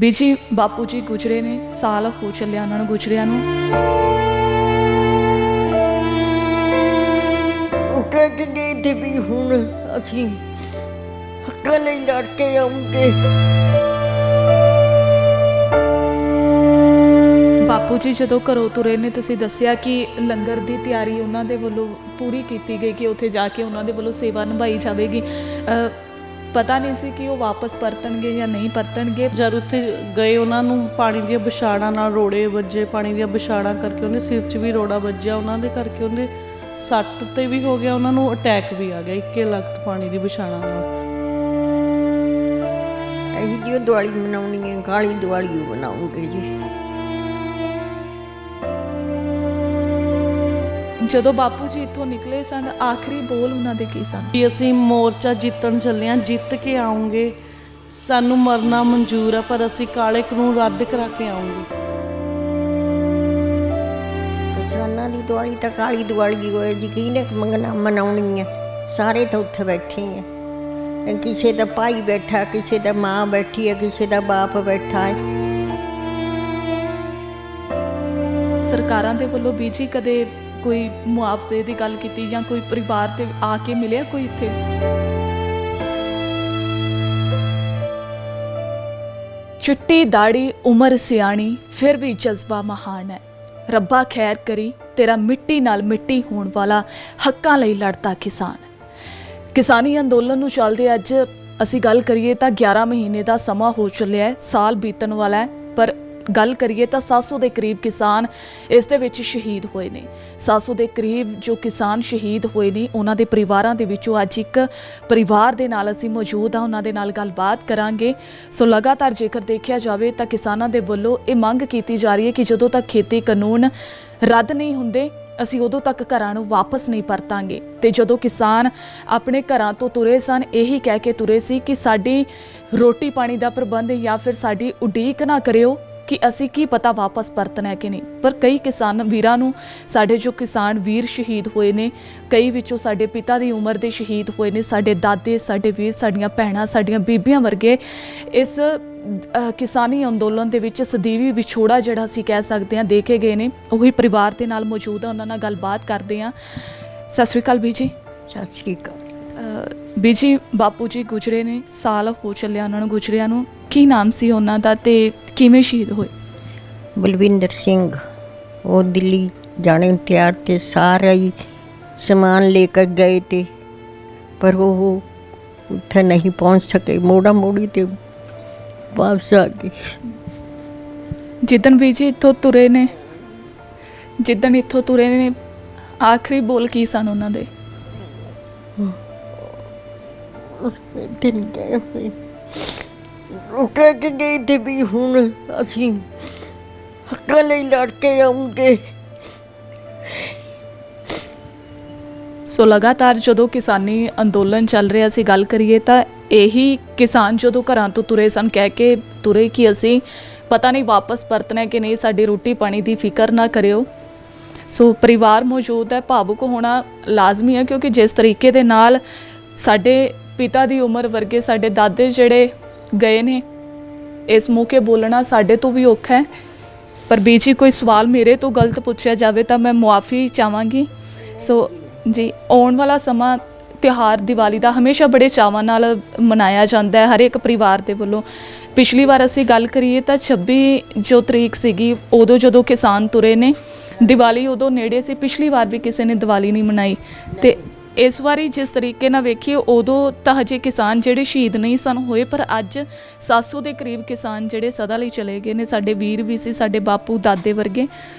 ਵੀ ਜੀ ਬਾਪੂ ਜੀ ਗੁਜ਼ਰੇ ਨੇ, ਸਾਲ ਹੋ ਚੱਲਿਆ ਉਹਨਾਂ ਨੂੰ ਗੁਜ਼ਰਿਆਂ ਨੂੰ। ਉਹ ਕਹਿ ਕੇ ਗਏ ਤੇ ਵੀ ਹੁਣ ਅਸੀਂ ਹੱਕਾਂ ਲਈ ਲੜ ਕੇ ਆਉਂਗੇ। ਬਾਪੂ ਜੀ ਜਦੋਂ ਘਰੋਂ ਤੁਰੇ ਨੇ, ਤੁਸੀਂ ਦੱਸਿਆ ਕਿ ਲੰਗਰ ਦੀ ਤਿਆਰੀ ਉਹਨਾਂ ਦੇ ਵੱਲੋਂ ਪੂਰੀ ਕੀਤੀ ਗਈ ਕਿ ਉੱਥੇ ਜਾ ਕੇ ਉਹਨਾਂ ਦੇ ਵੱਲੋਂ ਸੇਵਾ ਨਿਭਾਈ ਜਾਵੇਗੀ। ਪਤਾ ਨਹੀਂ ਸੀ ਕਿ ਉਹ ਵਾਪਸ ਪਰਤਣਗੇ ਜਾਂ ਨਹੀਂ ਪਰਤਣਗੇ। ਜਦ ਉੱਥੇ ਗਏ ਉਹਨਾਂ ਨੂੰ ਪਾਣੀ ਦੀਆਂ ਵਿਛਾੜਾਂ ਨਾਲ ਰੋੜੇ ਵੱਜੇ, ਪਾਣੀ ਦੀਆਂ ਵਿਛਾੜਾਂ ਕਰਕੇ ਉਹਦੇ ਸਿਰ 'ਚ ਵੀ ਰੋੜਾ ਵੱਜਿਆ, ਉਹਨਾਂ ਦੇ ਕਰਕੇ ਉਹਦੇ ਸੱਟ ਤੇ ਵੀ ਹੋ ਗਿਆ, ਉਹਨਾਂ ਨੂੰ ਅਟੈਕ ਵੀ ਆ ਗਿਆ ਇੱਕੇ ਲਖਤ ਪਾਣੀ ਦੀ ਵਿਛਾੜਾਂ ਨਾਲ। ਇਹੀ ਜਿਹੀ ਦੀਵਾਲੀ ਮਨਾਉਣੀ ਹੈ, ਕਾਲੀ ਦੀਵਾਲੀ ਮਨਾਉਂਗੇ ਜੀ। ਜਦੋਂ ਬਾਪੂ ਜੀ ਇੱਥੋਂ ਨਿਕਲੇ ਸਨ, ਆਖਰੀ ਬੋਲ ਉਹਨਾਂ ਦੇ ਕੀ ਸਨ? ਵੀ ਅਸੀਂ ਮੋਰਚਾ ਜਿੱਤਣ ਚੱਲੇ ਹਾਂ, ਜਿੱਤ ਕੇ ਆਉਂਗੇ, ਸਾਨੂੰ ਮਰਨਾ ਮਨਜ਼ੂਰ ਆ, ਪਰ ਅਸੀਂ ਕਾਲੇ ਕਾਨੂੰਨ ਰੱਦ ਕਰਾ ਕੇ ਆਉਂਗੇ। ਕਿਸਾਨਾਂ ਦੀ ਦੀਵਾਲੀ ਤਾਂ ਕਾਲੀ ਦੀਵਾਲੀ ਹੋਏ ਜੀ, ਕਿਹਨੇ ਮੰਗਣਾ ਮਨਾਉਣੀ ਹੈ? ਸਾਰੇ ਤਾਂ ਉੱਥੇ ਬੈਠੇ ਹੈ, ਕਿਸੇ ਦਾ ਭਾਈ ਬੈਠਾ, ਕਿਸੇ ਦਾ ਮਾਂ ਬੈਠੀ ਹੈ, ਕਿਸੇ ਦਾ ਬਾਪ ਬੈਠਾ ਹੈ। ਸਰਕਾਰਾਂ ਦੇ ਵੱਲੋਂ ਬੀਜੀ ਕਦੇ ਕੋਈ ਮੁਆਵਜ਼ੇ ਦੀ ਗੱਲ ਕੀਤੀ ਜਾਂ ਕੋਈ ਪਰਿਵਾਰ ਤੇ ਆ ਕੇ ਮਿਲਿਆ ਕੋਈ ਇੱਥੇ? ਚਿੱਟੀ ਦਾੜੀ ਉਮਰ ਸਿਆਣੀ, ਫਿਰ ਵੀ ਜਜ਼ਬਾ ਮਹਾਨ ਹੈ। ਰੱਬਾ ਖੈਰ ਕਰੀ ਤੇਰਾ ਮਿੱਟੀ ਨਾਲ ਮਿੱਟੀ ਹੋਣ ਵਾਲਾ, ਹੱਕਾਂ ਲਈ ਲੜਦਾ ਕਿਸਾਨ। ਕਿਸਾਨੀ ਅੰਦੋਲਨ ਨੂੰ ਚੱਲਦੇ ਅੱਜ ਅਸੀਂ ਗੱਲ ਕਰੀਏ ਤਾਂ 11 ਮਹੀਨੇ ਦਾ ਸਮਾਂ ਹੋ ਚੱਲਿਆ ਹੈ, ਸਾਲ ਬੀਤਣ ਵਾਲਾ ਹੈ। ਪਰ ਗੱਲ ਕਰੀਏ ਤਾਂ 700 ਦੇ ਕਰੀਬ ਕਿਸਾਨ ਇਸ ਦੇ ਵਿੱਚ ਸ਼ਹੀਦ ਹੋਏ ਨੇ। 700 ਦੇ ਕਰੀਬ ਜੋ ਕਿਸਾਨ ਸ਼ਹੀਦ ਹੋਏ ਨੇ, ਉਹਨਾਂ ਦੇ ਪਰਿਵਾਰਾਂ ਦੇ ਵਿੱਚੋਂ ਅੱਜ ਇੱਕ ਪਰਿਵਾਰ ਦੇ ਨਾਲ ਅਸੀਂ ਮੌਜੂਦ ਹਾਂ, ਉਹਨਾਂ ਦੇ ਨਾਲ ਗੱਲਬਾਤ ਕਰਾਂਗੇ। ਸੋ ਲਗਾਤਾਰ ਜੇਕਰ ਦੇਖਿਆ ਜਾਵੇ ਤਾਂ ਕਿਸਾਨਾਂ ਦੇ ਵੱਲੋਂ ਇਹ ਮੰਗ ਕੀਤੀ ਜਾ ਰਹੀ ਹੈ ਕਿ ਜਦੋਂ ਤੱਕ ਖੇਤੀ ਕਾਨੂੰਨ ਰੱਦ ਨਹੀਂ ਹੁੰਦੇ, ਅਸੀਂ ਉਦੋਂ ਤੱਕ ਘਰਾਂ ਨੂੰ ਵਾਪਸ ਨਹੀਂ ਪਰਤਾਂਗੇ। ਤੇ ਜਦੋਂ ਕਿਸਾਨ ਆਪਣੇ ਘਰਾਂ ਤੋਂ ਤੁਰੇ ਸਨ, ਇਹੀ ਕਹਿ ਕੇ ਤੁਰੇ ਸੀ ਕਿ ਸਾਡੀ ਰੋਟੀ ਪਾਣੀ ਦਾ ਪ੍ਰਬੰਧ ਜਾਂ ਫਿਰ ਸਾਡੀ ਉਡੀਕ ਨਾ ਕਰਿਓ ਕਿ ਅਸੀਂ ਕੀ ਪਤਾ ਵਾਪਸ ਪਰਤਣਾ ਕਿ ਨਹੀਂ। ਪਰ ਕਈ ਕਿਸਾਨ ਵੀਰਾਂ ਨੂੰ, ਸਾਡੇ ਜੋ ਕਿਸਾਨ ਵੀਰ ਸ਼ਹੀਦ ਹੋਏ ਨੇ, ਕਈ ਵਿੱਚੋਂ ਸਾਡੇ ਪਿਤਾ ਦੀ ਉਮਰ ਦੇ ਸ਼ਹੀਦ ਹੋਏ ਨੇ, ਸਾਡੇ ਦਾਦੇ, ਸਾਡੇ ਵੀਰ, ਸਾਡੀਆਂ ਭੈਣਾਂ, ਸਾਡੀਆਂ ਬੀਬੀਆਂ ਵਰਗੇ ਇਸ ਕਿਸਾਨੀ ਅੰਦੋਲਨ ਦੇ ਵਿੱਚ ਸਦੀਵੀ ਵਿਛੋੜਾ ਜਿਹੜਾ ਅਸੀਂ ਕਹਿ ਸਕਦੇ ਹਾਂ ਦੇਖੇ ਗਏ ਨੇ। ਉਹੀ ਪਰਿਵਾਰ ਦੇ ਨਾਲ ਮੌਜੂਦ ਆ, ਉਹਨਾਂ ਨਾਲ ਗੱਲਬਾਤ ਕਰਦੇ ਹਾਂ। ਸਤਿ ਸ਼੍ਰੀ ਅਕਾਲ ਬੀਜੀ। ਸਤਿ ਸ਼੍ਰੀ ਅਕਾਲ। ਬੀਜੀ ਬਾਪੂ ਜੀ ਗੁਜ਼ਰੇ ਨੇ, ਸਾਲ ਹੋ ਚੱਲਿਆ ਉਹਨਾਂ ਨੂੰ ਗੁਜ਼ਰਿਆਂ ਨੂੰ। ਕੀ ਨਾਮ ਸੀ ਉਹਨਾਂ ਦਾ ਤੇ ਕਿਵੇਂ ਸ਼ਹੀਦ ਹੋਏ? ਬਲਵਿੰਦਰ ਸਿੰਘ। ਉਹ ਦਿੱਲੀ ਜਾਣੇ ਤਿਆਰ ਤੇ ਸਾਰਾ ਹੀ ਸਮਾਨ ਲੈ ਕੇ ਗਏ ਤੇ, ਪਰ ਉਹ ਉੱਥੇ ਨਹੀਂ ਪਹੁੰਚ ਸਕੇ, ਮੋੜਾ ਮੋੜੀ ਤੇ ਵਾਪਸ ਆ ਗਏ। ਜਿੱਦਣ ਬੀਜੀ ਇੱਥੋਂ ਤੁਰੇ ਨੇ, ਆਖਰੀ ਬੋਲ ਕੀ ਸਨ ਉਹਨਾਂ ਦੇ? ਉਹ ਕਹਿ ਕੇ ਗਏ ਤੇ ਵੀ ਹੁਣ ਅਸੀਂ ਹੱਕਾਂ ਲਈ ਲੜ ਕੇ ਆਉਂਗੇ। ਸੋ ਲਗਾਤਾਰ ਜਦੋਂ ਕਿਸਾਨੀ ਅੰਦੋਲਨ ਚੱਲ ਰਿਹਾ ਸੀ, ਗੱਲ ਕਰੀਏ ਤਾਂ ਇਹੀ ਕਿਸਾਨ ਜਦੋਂ ਘਰਾਂ ਤੋਂ ਤੁਰੇ ਸਨ, ਕਹਿ ਕੇ ਤੁਰੇ ਕਿ ਅਸੀਂ ਪਤਾ ਨਹੀਂ ਵਾਪਸ ਪਰਤਣਾ ਕਿ ਨਹੀਂ, ਸਾਡੀ ਰੋਟੀ ਪਾਣੀ ਦੀ ਫਿਕਰ ਨਾ ਕਰਿਓ। ਸੋ ਪਰਿਵਾਰ ਮੌਜੂਦ ਹੈ, ਭਾਵੁਕ ਹੋਣਾ ਲਾਜ਼ਮੀ ਹੈ, ਕਿਉਂਕਿ ਜਿਸ ਤਰੀਕੇ ਦੇ ਨਾਲ ਸਾਡੇ ਪਿਤਾ ਦੀ ਉਮਰ ਵਰਗੇ ਸਾਡੇ ਦਾਦੇ ਜਿਹੜੇ ਗਏ ਨੇ, ਇਸ ਮੌਕੇ ਬੋਲਣਾ ਸਾਡੇ ਤੋਂ ਵੀ ਔਖਾ ਹੈ। ਪਰ ਬੀਜੀ ਕੋਈ ਸਵਾਲ ਮੇਰੇ ਤੋਂ ਗਲਤ ਪੁੱਛਿਆ ਜਾਵੇ ਤਾਂ ਮੈਂ ਮੁਆਫੀ ਚਾਹਾਂਗੀ। ਸੋ ਜੀ, ਆਉਣ ਵਾਲਾ ਸਮਾਂ ਤਿਉਹਾਰ ਦੀਵਾਲੀ ਦਾ ਹਮੇਸ਼ਾ ਬੜੇ ਚਾਵਾਂ ਨਾਲ ਮਨਾਇਆ ਜਾਂਦਾ ਹੈ ਹਰ ਇੱਕ ਪਰਿਵਾਰ ਦੇ ਵੱਲੋਂ। ਪਿਛਲੀ ਵਾਰ ਅਸੀਂ ਗੱਲ ਕਰੀਏ ਤਾਂ 26 ਜੋ ਤਰੀਕ ਸੀਗੀ, ਉਦੋਂ ਜਦੋਂ ਕਿਸਾਨ ਤੁਰੇ ਨੇ, ਦੀਵਾਲੀ ਉਦੋਂ ਨੇੜੇ ਸੀ। ਪਿਛਲੀ ਵਾਰ ਵੀ ਕਿਸੇ ਨੇ ਦੀਵਾਲੀ ਨਹੀਂ ਮਨਾਈ। ਤੇ ਇਸ ਵਾਰੀ ਜਿਸ ਤਰੀਕੇ ਨਾਲ ਵੇਖੀਏ, ਉਦੋਂ ਤਾਂ ਹਜੇ ਕਿਸਾਨ ਜਿਹੜੇ ਸ਼ਹੀਦ ਨਹੀਂ ਸਨ ਹੋਏ, ਪਰ ਅੱਜ 700 ਦੇ ਕਰੀਬ ਕਿਸਾਨ ਜਿਹੜੇ ਸਦਾ ਲਈ ਚਲੇ ਗਏ ਨੇ। ਸਾਡੇ ਵੀਰ ਵੀ ਸੀ, ਸਾਡੇ ਬਾਪੂ ਦਾਦੇ ਵਰਗੇ।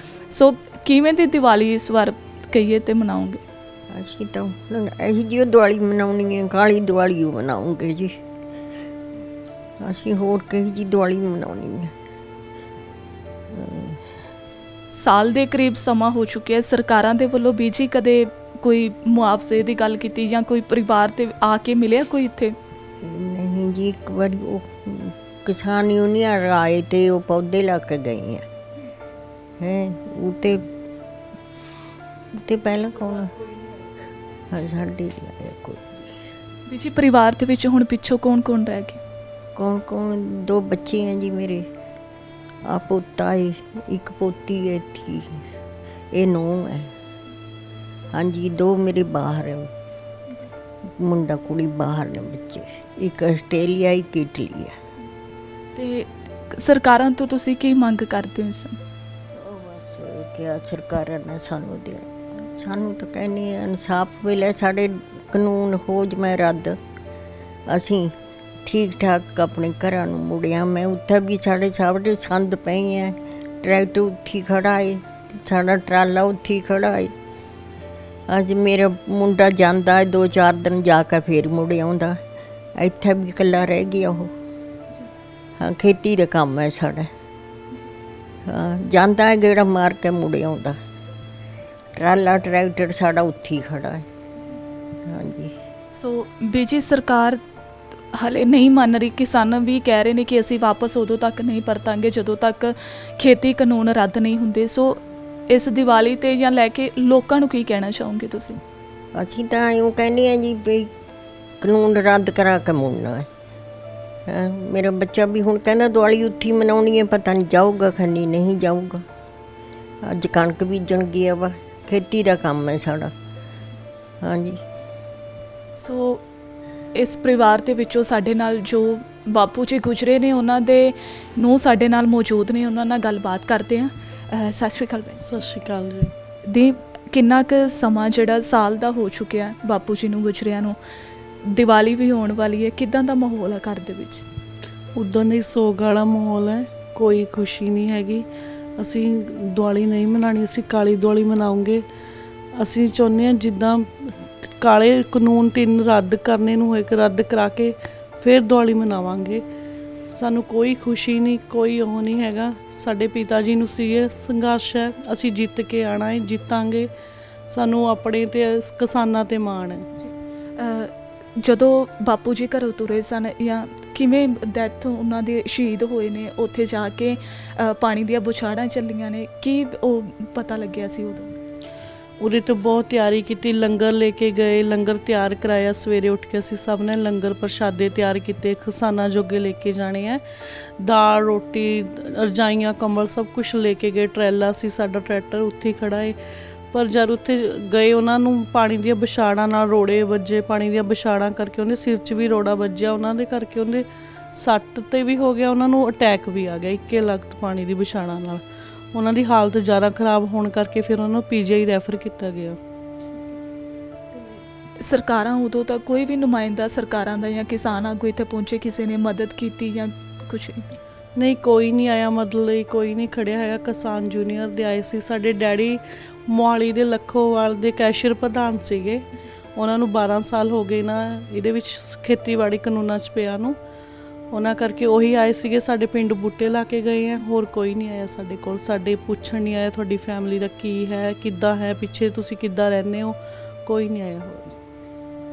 ਸੋ ਕਿਵੇਂ ਦੀ ਦੀਵਾਲੀ ਇਸ ਵਾਰ ਕਹੀਏ ਤੇ ਮਨਾਉਂਗੇ? ਅਸੀਂ ਤਾਂ ਇਹੀ ਜਿਹੀ ਦੀਵਾਲੀ ਮਨਾਉਣੀ ਹੈ, ਕਾਲੀ ਦੀਵਾਲੀ ਮਨਾਉਂਗੇ ਜੀ। ਅਸੀਂ ਹੋਰ ਕਹੀ ਜਿਹੀ ਦੀਵਾਲੀ ਮਨਾਉਣੀ ਹੈ। ਸਾਲ ਦੇ ਕਰੀਬ ਸਮਾਂ ਹੋ ਚੁੱਕਿਆ। ਸਰਕਾਰਾਂ ਦੇ ਵੱਲੋਂ ਬੀਜੀ ਕਦੇ ਕੋਈ ਮੁਆਵਜ਼ੇ ਦੀ ਗੱਲ ਕੀਤੀ ਜਾਂ ਕੋਈ ਪਰਿਵਾਰ ਤੇ ਆ ਕੇ ਮਿਲਿਆ ਕੋਈ ਇੱਥੇ? ਨਹੀਂ ਜੀ, ਇੱਕ ਵਾਰੀ ਉਹ ਕਿਸਾਨ ਯੂਨੀਅਨ ਆਏ ਤੇ ਉਹ ਪੌਦੇ ਲਾ ਕੇ ਗਏ ਹੈ। ਉਤੇ ਪਹਿਲਾਂ ਕੌਣ? ਹਾਂ, ਸਾਡੇ ਕੋਈ ਬੀਜੀ ਪਰਿਵਾਰ ਦੇ ਵਿੱਚ ਹੁਣ ਪਿੱਛੋਂ ਕੌਣ ਰਹਿ ਗਿਆ? कौन कौन? 2 बच्चे हैं जी मेरे, आ पोता है, एक पोती है थी, ये नूंह है। हाँ जी, 2 मेरे बाहर है, मुंडा कुड़ी बाहर ने बच्चे, एक आस्ट्रेलिया एक इटली है। ਤੇ ਸਰਕਾਰਾਂ ਤੋਂ ਤੁਸੀਂ ਕੀ ਮੰਗ ਕਰਦੇ ਹੋ ਇਸ ਸਮੇਂ? बस क्या सरकारां ने सानू दे, सानू तो कहने इंसाफ मिले, साढ़े कानून हो जमे रद्द, ਅਸੀਂ ठीक ठाक अपने घरां नूं मुड़िया। मैं उत्थे भी साढ़े संद पे हैं, ट्रैक्टर उत्थे ही खड़ा है, साड़ा ट्राला उत्थे ही खड़ा है। अज मेरा मुंडा जांदा है 2-4 दिन जाके फिर मुड़ आउंदा, इत्थे भी कल्ला रह गया वो। हाँ, खेती का काम है साड़ा। हाँ, जांदा है गेड़ा मार के मुड़ आउंदा, ट्राला ट्रैक्टर साड़ा उत्थे ही खड़ा है। हाँ जी। ਸੋ ਬੀਜੀ ਸਰਕਾਰ ਹਲੇ ਨਹੀਂ ਮੰਨ ਰਹੀ, ਕਿਸਾਨ ਵੀ ਕਹਿ ਰਹੇ ਨੇ ਕਿ ਅਸੀਂ ਵਾਪਸ ਉਦੋਂ ਤੱਕ ਨਹੀਂ ਪਰਤਾਂਗੇ ਜਦੋਂ ਤੱਕ ਖੇਤੀ ਕਾਨੂੰਨ ਰੱਦ ਨਹੀਂ ਹੁੰਦੇ। ਸੋ ਇਸ ਦੀਵਾਲੀ ਤੇ ਜਾਂ ਲੈ ਕੇ ਲੋਕਾਂ ਨੂੰ ਕੀ ਕਹਿਣਾ ਚਾਹੋਗੇ ਤੁਸੀਂ? ਅਸੀਂ ਤਾਂ ਇਉਂ ਕਹਿੰਦੇ ਹਾਂ ਜੀ ਵੀ ਕਾਨੂੰਨ ਰੱਦ ਕਰਾ ਕੇ ਮੁੜਨਾ ਹੈ। ਹੈਂ, ਮੇਰਾ ਬੱਚਾ ਵੀ ਹੁਣ ਕਹਿੰਦਾ ਦਿਵਾਲੀ ਉੱਥੇ ਹੀ ਮਨਾਉਣੀ ਹੈ, ਪਤਾ ਨਹੀਂ ਜਾਊਗਾ ਖੰਨੀ ਨਹੀਂ ਜਾਊਗਾ। ਅੱਜ ਕਣਕ ਬੀਜਣ ਗਿਆ ਵਾ, ਖੇਤੀ ਦਾ ਕੰਮ ਹੈ ਸਾਡਾ। ਹਾਂਜੀ। ਸੋ ਇਸ ਪਰਿਵਾਰ ਦੇ ਵਿੱਚੋਂ ਸਾਡੇ ਨਾਲ ਜੋ ਬਾਪੂ ਜੀ ਗੁਜਰੇ ਨੇ ਉਹਨਾਂ ਦੇ ਨੂੰ ਸਾਡੇ ਨਾਲ ਮੌਜੂਦ ਨੇ, ਉਹਨਾਂ ਨਾਲ ਗੱਲਬਾਤ ਕਰਦੇ ਹਾਂ। ਸਤਿ ਸ਼੍ਰੀ ਅਕਾਲ ਭੈਣ ਸਤਿ ਸ਼੍ਰੀ ਅਕਾਲ ਜੀ। ਦੀ ਕਿੰਨਾ ਕੁ ਸਮਾਂ ਜਿਹੜਾ ਸਾਲ ਦਾ ਹੋ ਚੁੱਕਿਆ ਬਾਪੂ ਜੀ ਨੂੰ ਗੁਜਰਿਆਂ ਨੂੰ, ਦੀਵਾਲੀ ਵੀ ਹੋਣ ਵਾਲੀ ਹੈ, ਕਿੱਦਾਂ ਦਾ ਮਾਹੌਲ ਹੈ ਘਰ ਦੇ ਵਿੱਚ? ਉੱਦਾਂ ਦਾ ਹੀ ਸੋਗ ਵਾਲਾ ਮਾਹੌਲ ਹੈ, ਕੋਈ ਖੁਸ਼ੀ ਨਹੀਂ ਹੈਗੀ। ਅਸੀਂ ਦੀਵਾਲੀ ਨਹੀਂ ਮਨਾਉਣੀ, ਅਸੀਂ ਕਾਲੀ ਦੀਵਾਲੀ ਮਨਾਉਂਗੇ। ਅਸੀਂ ਚਾਹੁੰਦੇ ਹਾਂ ਜਿੱਦਾਂ ਕਾਲੇ ਕਾਨੂੰਨ 3 ਰੱਦ ਕਰਨੇ ਨੂੰ ਹੋਏ, ਰੱਦ ਕਰਾ ਕੇ ਫਿਰ ਦੀਵਾਲੀ ਮਨਾਵਾਂਗੇ। ਸਾਨੂੰ ਕੋਈ ਖੁਸ਼ੀ ਨਹੀਂ, ਕੋਈ ਉਹ ਨਹੀਂ ਹੈਗਾ। ਸਾਡੇ ਪਿਤਾ ਜੀ ਨੂੰ ਸੀ ਇਹ ਸੰਘਰਸ਼ ਹੈ, ਅਸੀਂ ਜਿੱਤ ਕੇ ਆਉਣਾ ਹੈ, ਜਿੱਤਾਂਗੇ। ਸਾਨੂੰ ਆਪਣੇ ਤੇ ਕਿਸਾਨਾਂ ਤੇ ਮਾਣ ਹੈ। ਜਦੋਂ ਬਾਪੂ ਜੀ ਘਰੋਂ ਤੁਰੇ ਸਨ ਜਾਂ ਕਿਵੇਂ ਡੈਥ ਉਹਨਾਂ ਦੇ ਸ਼ਹੀਦ ਹੋਏ ਨੇ, ਉੱਥੇ ਜਾ ਕੇ ਪਾਣੀ ਦੀਆਂ ਬੁਛਾੜਾਂ ਚੱਲੀਆਂ ਨੇ, ਕੀ ਉਹ ਪਤਾ ਲੱਗਿਆ ਸੀ ਉਦੋਂ? ਉਰੇ ਤੋਂ ਬਹੁਤ ਤਿਆਰੀ ਕੀਤੀ, ਲੰਗਰ ਲੈ ਕੇ ਗਏ, ਲੰਗਰ ਤਿਆਰ ਕਰਾਇਆ। ਸਵੇਰੇ ਉੱਠ ਕੇ ਅਸੀਂ ਸਭ ਨੇ ਲੰਗਰ ਪ੍ਰਸ਼ਾਦੇ ਤਿਆਰ ਕੀਤੇ, ਕਿਸਾਨਾਂ ਜੋਗੇ ਲੈ ਕੇ ਜਾਣੇ ਆ। ਦਾਲ ਰੋਟੀ ਰਜਾਈਆਂ ਕੰਬਲ ਸਭ ਕੁਝ ਲੈ ਕੇ ਗਏ। ਟਰੈਲਾ ਸੀ ਸਾਡਾ, ਟਰੈਕਟਰ ਉੱਥੇ ਹੀ ਖੜਾ ਹੈ। ਪਰ ਜਦ ਉੱਥੇ ਗਏ ਉਹਨਾਂ ਨੂੰ ਪਾਣੀ ਦੀਆਂ ਬਛਾੜਾਂ ਨਾਲ ਰੋੜੇ ਵੱਜੇ, ਪਾਣੀ ਦੀਆਂ ਬਛਾੜਾਂ ਕਰਕੇ ਉਹਦੇ ਸਿਰ 'ਚ ਵੀ ਰੋੜਾ ਵੱਜਿਆ, ਉਹਨਾਂ ਦੇ ਕਰਕੇ ਉਹਦੇ ਸੱਟ ਤੇ ਵੀ ਹੋ ਗਿਆ, ਉਹਨਾਂ ਨੂੰ ਅਟੈਕ ਵੀ ਆ ਗਿਆ ਇੱਕੇ ਲਗਤ ਪਾਣੀ ਦੀ ਬਛਾੜਾਂ ਨਾਲ। ਉਹਨਾਂ ਦੀ ਹਾਲਤ ਜ਼ਿਆਦਾ ਖਰਾਬ ਹੋਣ ਕਰਕੇ ਫਿਰ ਉਹਨਾਂ ਨੂੰ PGI ਰੈਫਰ ਕੀਤਾ ਗਿਆ। ਸਰਕਾਰਾਂ ਉਦੋਂ ਤੱਕ ਕੋਈ ਵੀ ਨੁਮਾਇੰਦਾ ਸਰਕਾਰਾਂ ਦਾ ਜਾਂ ਕਿਸਾਨ ਆਗੂ ਇੱਥੇ ਪਹੁੰਚੇ, ਕਿਸੇ ਨੇ ਮਦਦ ਕੀਤੀ ਜਾਂ ਕੁਛ? ਨਹੀਂ, ਕੋਈ ਨਹੀਂ ਆਇਆ ਮਦਦ ਲਈ, ਕੋਈ ਨਹੀਂ ਖੜਿਆ ਹੈਗਾ। ਕਿਸਾਨ ਜੂਨੀਅਰ ਦੇ ਆਏ ਸੀ। ਸਾਡੇ ਡੈਡੀ ਮੋਹਾਲੀ ਦੇ ਲੱਖੋਵਾਲ ਦੇ ਕੈਸ਼ੀਅਰ ਪ੍ਰਧਾਨ ਸੀਗੇ, ਉਹਨਾਂ ਨੂੰ 12 ਸਾਲ ਹੋ ਗਏ ਨਾ ਇਹਦੇ ਵਿੱਚ ਖੇਤੀਬਾੜੀ ਕਾਨੂੰਨਾਂ 'ਚ ਪਿਆ ਨੂੰ, ਉਹਨਾਂ ਕਰਕੇ ਉਹੀ ਆਏ ਸੀਗੇ। ਸਾਡੇ ਪਿੰਡ ਬੂਟੇ ਲਾ ਕੇ ਗਏ ਆ, ਹੋਰ ਕੋਈ ਨਹੀਂ ਆਇਆ ਸਾਡੇ ਕੋਲ। ਸਾਡੇ ਪੁੱਛਣ ਨਹੀਂ ਆਇਆ ਤੁਹਾਡੀ ਫੈਮਿਲੀ ਦਾ ਕੀ ਹੈ, ਕਿੱਦਾਂ ਹੈ, ਪਿੱਛੇ ਤੁਸੀਂ ਕਿੱਦਾਂ ਰਹਿੰਦੇ ਹੋ, ਕੋਈ ਨਹੀਂ ਆਇਆ ਹੋਰ।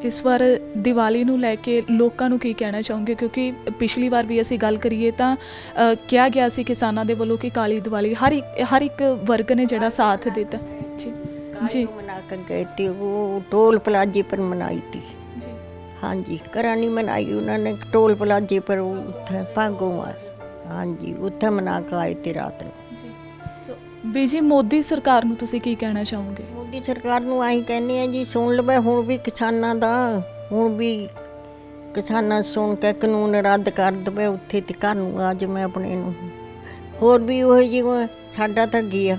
ਇਸ ਵਾਰ ਦੀਵਾਲੀ ਨੂੰ ਲੈ ਕੇ ਲੋਕਾਂ ਨੂੰ ਕੀ ਕਹਿਣਾ ਚਾਹੋਗੇ? ਕਿਉਂਕਿ ਪਿਛਲੀ ਵਾਰ ਵੀ ਅਸੀਂ ਗੱਲ ਕਰੀਏ ਤਾਂ ਕਿਹਾ ਗਿਆ ਸੀ ਕਿਸਾਨਾਂ ਦੇ ਵੱਲੋਂ ਕਿ ਕਾਲੀ ਦੀਵਾਲੀ ਹਰ ਇੱਕ ਵਰਗ ਨੇ ਜਿਹੜਾ ਸਾਥ ਦਿੱਤਾ। ਜੀ ਜੀ मना कर गए थे, वो टोल प्लाजे पर मनाई थी। ਜੀ हाँ जी, घरा नहीं मनाई उन्होंने, टोल प्लाजे पर उत्थे भागो मार। हाँ जी, उत्थे मना के आए थे रात को। ਜੀ ਸੋ ਬੀਜੀ ਮੋਦੀ ਸਰਕਾਰ ਨੂੰ ਤੁਸੀਂ ਕੀ ਕਹਿਣਾ ਚਾਹੋਗੇ? मोदी सरकार ਨੂੰ ਅਸੀਂ ਕਹਿੰਦੇ ਆ ਜੀ, ਸੁਣ ਲਵੇ ਹੁਣ ਵੀ ਕਿਸਾਨਾਂ ਦਾ, ਹੁਣ ਵੀ ਕਿਸਾਨਾਂ ਸੁਣ ਕੇ ਕਾਨੂੰਨ ਰੱਦ ਕਰ ਦੇਵੇ, ਉੱਥੇ ਤੇ ਘਰ ਨੂੰ ਆ ਜਾਵੇ ਆਪਣੇ ਨੂੰ। ਹੋਰ ਵੀ ਉਹ ਜਿਵੇਂ ਸਾਡਾ ਤਾਂ ਗਿਆ,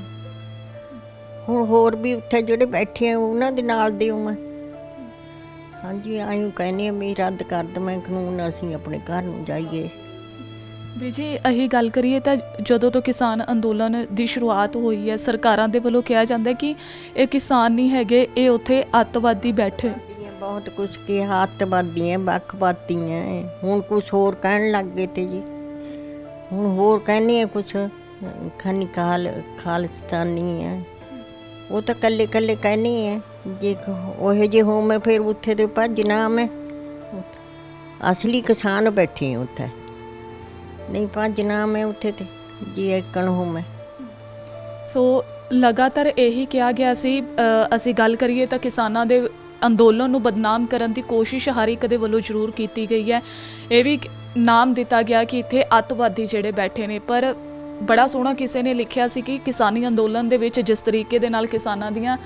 ਹੁਣ ਹੋਰ ਵੀ ਉੱਥੇ ਜਿਹੜੇ ਬੈਠੇ ਆ ਉਹਨਾਂ ਦੇ ਨਾਲ ਦਿਓ ਮੈਂ। ਹਾਂਜੀ, ਅਸੀਂ ਕਹਿੰਦੇ ਆ ਵੀ ਰੱਦ ਕਰ ਦੇਵੇ ਕਾਨੂੰਨ, ਅਸੀਂ ਆਪਣੇ ਘਰ ਨੂੰ ਜਾਈਏ। ਬੀਜੀ ਇਹੀ ਗੱਲ ਕਰੀਏ ਤਾਂ ਜਦੋਂ ਤੋਂ ਕਿਸਾਨ ਅੰਦੋਲਨ ਦੀ ਸ਼ੁਰੂਆਤ ਹੋਈ ਹੈ, ਸਰਕਾਰਾਂ ਦੇ ਵੱਲੋਂ ਕਿਹਾ ਜਾਂਦਾ ਕਿ ਇਹ ਕਿਸਾਨ ਨਹੀਂ ਹੈਗੇ, ਇਹ ਉੱਥੇ ਅੱਤਵਾਦੀ ਬੈਠੇ। ਬਹੁਤ ਕੁਛ ਕਿਹਾ, ਅੱਤਵਾਦੀਆਂ ਵੱਖਵਾਦੀਆਂ, ਹੁਣ ਕੁਛ ਹੋਰ ਕਹਿਣ ਲੱਗ ਗਏ ਤੇ ਜੀ। ਹੁਣ ਹੋਰ ਕਹਿੰਦੇ ਆ ਕੁਛ ਖਾਲਿਸਤਾਨੀ ਹੈ, ਉਹ ਤਾਂ ਕੱਲੇ ਕੱਲੇ ਕਹਿੰਦੇ ਆ। ਜੇ ਉਹੋ ਜਿਹੇ ਹੋਵੇਂ ਫਿਰ ਉੱਥੇ ਦੇ ਭੱਜਣਾ ਮੈਂ, ਅਸਲੀ ਕਿਸਾਨ ਬੈਠੇ ਉੱਥੇ, ਨਹੀਂ ਭੱਜਣਾ ਮੈਂ ਉੱਥੇ ਤੇ ਜੇ ਇੱਕਣ ਹੋਵੇਂ। ਸੋ ਲਗਾਤਾਰ ਇਹੀ ਕਿਹਾ ਗਿਆ ਸੀ, ਅਸੀਂ ਗੱਲ ਕਰੀਏ ਤਾਂ ਕਿਸਾਨਾਂ ਦੇ ਅੰਦੋਲਨ ਨੂੰ ਬਦਨਾਮ ਕਰਨ ਦੀ ਕੋਸ਼ਿਸ਼ ਹਰ ਇੱਕ ਦੇ ਵੱਲੋਂ ਜ਼ਰੂਰ ਕੀਤੀ ਗਈ ਹੈ। ਇਹ ਵੀ ਨਾਮ ਦਿੱਤਾ ਗਿਆ ਕਿ ਇੱਥੇ ਅੱਤਵਾਦੀ ਜਿਹੜੇ ਬੈਠੇ ਨੇ, ਪਰ ਬੜਾ ਸੋਹਣਾ ਕਿਸੇ ਨੇ ਲਿਖਿਆ ਸੀ ਕਿ ਕਿਸਾਨੀ ਅੰਦੋਲਨ ਦੇ ਵਿੱਚ ਜਿਸ ਤਰੀਕੇ ਦੇ ਨਾਲ ਕਿਸਾਨਾਂ ਦੀਆਂ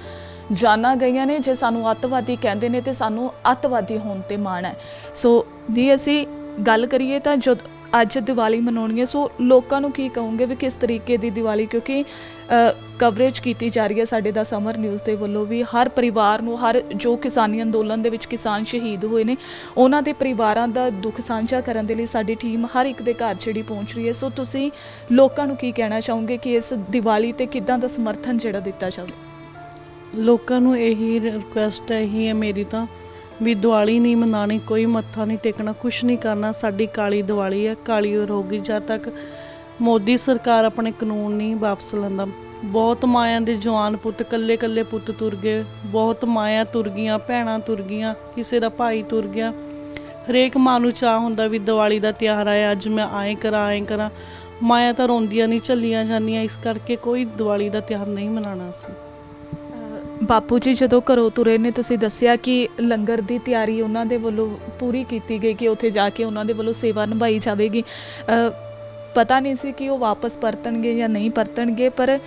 ਜਾਨਾਂ ਗਈਆਂ ਨੇ, ਜੇ ਸਾਨੂੰ ਅੱਤਵਾਦੀ ਕਹਿੰਦੇ ਨੇ ਤੇ ਸਾਨੂੰ ਅੱਤਵਾਦੀ ਹੋਣ ਤੇ ਮਾਣ ਹੈ। ਸੋ ਦੀ ਅਸੀਂ ਗੱਲ ਕਰੀਏ ਤਾਂ ਜਦ ਅੱਜ ਦੀਵਾਲੀ ਮਨਾਉਣੀ ਹੈ, ਸੋ ਲੋਕਾਂ ਨੂੰ ਕੀ ਕਹੋਗੇ ਵੀ ਕਿਸ ਤਰੀਕੇ ਦੀ ਦੀਵਾਲੀ, ਕਿਉਂਕਿ ਕਵਰੇਜ ਕੀਤੀ ਜਾ ਰਹੀ ਹੈ ਸਾਡੇ ਦਾ ਸਮਰ ਨਿਊਜ਼ ਦੇ ਵੱਲੋਂ ਵੀ ਹਰ ਪਰਿਵਾਰ ਨੂੰ, ਹਰ ਜੋ ਕਿਸਾਨੀ ਅੰਦੋਲਨ ਦੇ ਵਿੱਚ ਕਿਸਾਨ ਸ਼ਹੀਦ ਹੋਏ ਨੇ ਉਹਨਾਂ ਦੇ ਪਰਿਵਾਰਾਂ ਦਾ ਦੁੱਖ ਸਾਂਝਾ ਕਰਨ ਦੇ ਲਈ ਸਾਡੀ ਟੀਮ ਹਰ ਇੱਕ ਦੇ ਘਰ ਜਿਹੜੀ ਪਹੁੰਚ ਰਹੀ ਹੈ। ਸੋ ਤੁਸੀਂ ਲੋਕਾਂ ਨੂੰ ਕੀ ਕਹਿਣਾ ਚਾਹੋਗੇ ਕਿ ਇਸ ਦੀਵਾਲੀ ਤੇ ਕਿੱਦਾਂ ਦਾ ਸਮਰਥਨ ਜਿਹੜਾ ਦਿੱਤਾ ਜਾਵੇ? ਲੋਕਾਂ ਨੂੰ ਇਹੀ ਰਿਕੁਐਸਟ ਇਹੀ ਹੈ ਮੇਰੀ ਤਾਂ ਵੀ ਦੀਵਾਲੀ ਨਹੀਂ ਮਨਾਉਣੀ, ਕੋਈ ਮੱਥਾ ਨਹੀਂ ਟੇਕਣਾ, ਕੁਛ ਨਹੀਂ ਕਰਨਾ। ਸਾਡੀ ਕਾਲੀ ਦੀਵਾਲੀ ਹੈ, ਕਾਲੀ ਰਹੂਗੀ ਜਦ ਤੱਕ ਮੋਦੀ ਸਰਕਾਰ ਆਪਣੇ ਕਾਨੂੰਨ ਨਹੀਂ ਵਾਪਸ ਲੈਂਦਾ। ਬਹੁਤ ਮਾਇਆਂ ਦੇ ਜਵਾਨ ਪੁੱਤ, ਕੱਲੇ ਕੱਲੇ ਪੁੱਤ ਤੁਰ ਗਏ, ਬਹੁਤ ਮਾਇਆ ਤੁਰ ਗਈਆਂ, ਭੈਣਾਂ ਤੁਰ ਗਈਆਂ, ਕਿਸੇ ਦਾ ਭਾਈ ਤੁਰ ਗਿਆ। ਹਰੇਕ ਮਾਂ ਨੂੰ ਚਾਹ ਹੁੰਦਾ ਵੀ ਦੀਵਾਲੀ ਦਾ ਤਿਉਹਾਰ ਆਇਆ, ਅੱਜ ਮੈਂ ਐਂ ਕਰਾਂ। ਮਾਇਆ ਤਾਂ ਰੋਂਦੀਆਂ ਨਹੀਂ, ਝੱਲੀਆਂ ਜਾਂਦੀਆਂ। ਇਸ ਕਰਕੇ ਕੋਈ ਦੀਵਾਲੀ ਦਾ ਤਿਉਹਾਰ ਨਹੀਂ ਮਨਾਉਣਾ ਅਸੀਂ। ਬਾਪੂ ਜੀ ਜਦੋਂ ਘਰੋਂ ਤੁਰੇ ਨੇ, ਤੁਸੀਂ ਦੱਸਿਆ ਕਿ ਲੰਗਰ ਦੀ ਤਿਆਰੀ ਉਹਨਾਂ ਦੇ ਵੱਲੋਂ ਪੂਰੀ ਕੀਤੀ ਗਈ ਕਿ ਉੱਥੇ ਜਾ ਕੇ ਉਹਨਾਂ ਦੇ ਵੱਲੋਂ ਸੇਵਾ ਨਿਭਾਈ ਜਾਵੇਗੀ। ਪਤਾ ਨਹੀਂ ਸੀ ਕਿ ਉਹ ਵਾਪਸ ਪਰਤਣਗੇ ਜਾਂ ਨਹੀਂ ਪਰਤਣਗੇ, ਪਰ